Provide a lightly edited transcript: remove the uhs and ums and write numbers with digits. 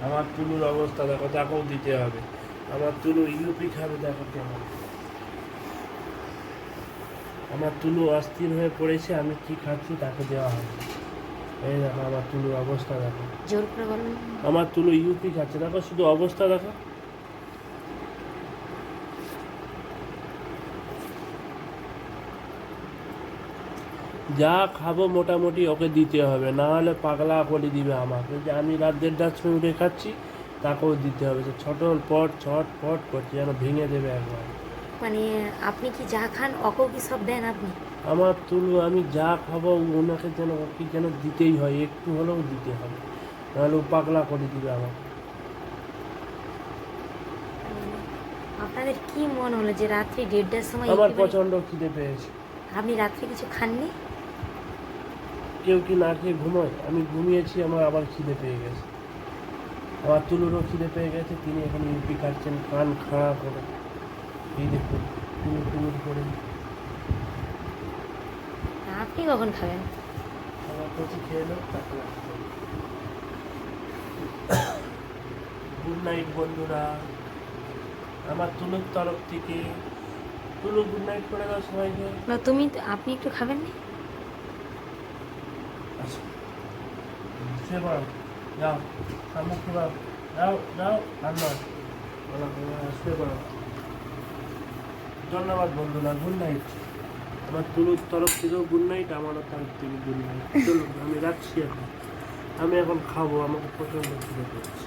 আমার তুলুর অবস্থা দেখো, তাকেও দিতে হবে। আমার তুলু ইউপি খাবে, দেখো কেমন। আমার তুলু অস্থির হয়ে পড়েছে, আমি কি খাচ্ছি তাকে দেওয়া হবে। এই দেখো আমার তুলুর অবস্থা দেখো। জোর করে বলুন। আমার তুলু ইউপি খাচ্ছে, দেখো শুধু অবস্থা দেখো। যা খাবো মোটামুটি ওকে দিতে হবে, না হলে পাগলা করে দিবে আমাকে, যে আমি রাত 1:30টার সময় উঠে খাচ্ছি, তাকেও দিতে হবে। সে ছটল পট ছট পট করছে, যেন ভেঙে দেবে একবার। মানে আপনি কি যা খান অকেও কি সব দেন আপনি? আমার তুলু আমি যা খাবো ওনাকে যেন, ওকে যেন দিতেই হয়, একটু হলেও দিতে হবে, নাহলে ও পাগলা করে দিবে আমাকে। আপনাদের কি মনে হলো যে রাত্রি 1:30টার সময় আমার একেবারে প্রচণ্ড খিদে পেয়েছে। আপনি রাত্রে কিছু খাননি? কেউ কি না খেয়ে ঘুমোয়? আমি ঘুমিয়েছি, আমার আবার খিদে পেয়ে গেছে। আমার তুলুরও খিদে পেয়ে গেছে, তিনি এখন ইউপি খাচ্ছেন কান খাড়া করে। এই দেখুন টুমুর টুমুর করে। আপনি কখন খাবেন? আমার কচি খেয়ে নেব, তারপরে গুড নাইট বন্ধুরা, আমার তুলুর তরফ থেকে। তুলু গুড নাইট করে দাও সবাইকে। না আপনি একটু খাবেন না? আচ্ছা শুয়ে পড়ো, যাও শামুক খাও, যাও যাও আর নয়, শুয়ে পড়ো। ধন্যবাদ বন্ধুরা, গুড নাইট। আমার তুলুর তরফ থেকেও গুড নাইট, আমারও তরফ থেকে গুড নাইট। চলুন আমি রাখছি এখন, আমি এখন খাবো, আমাকে প্রচণ্ড খিদে পেয়েছে।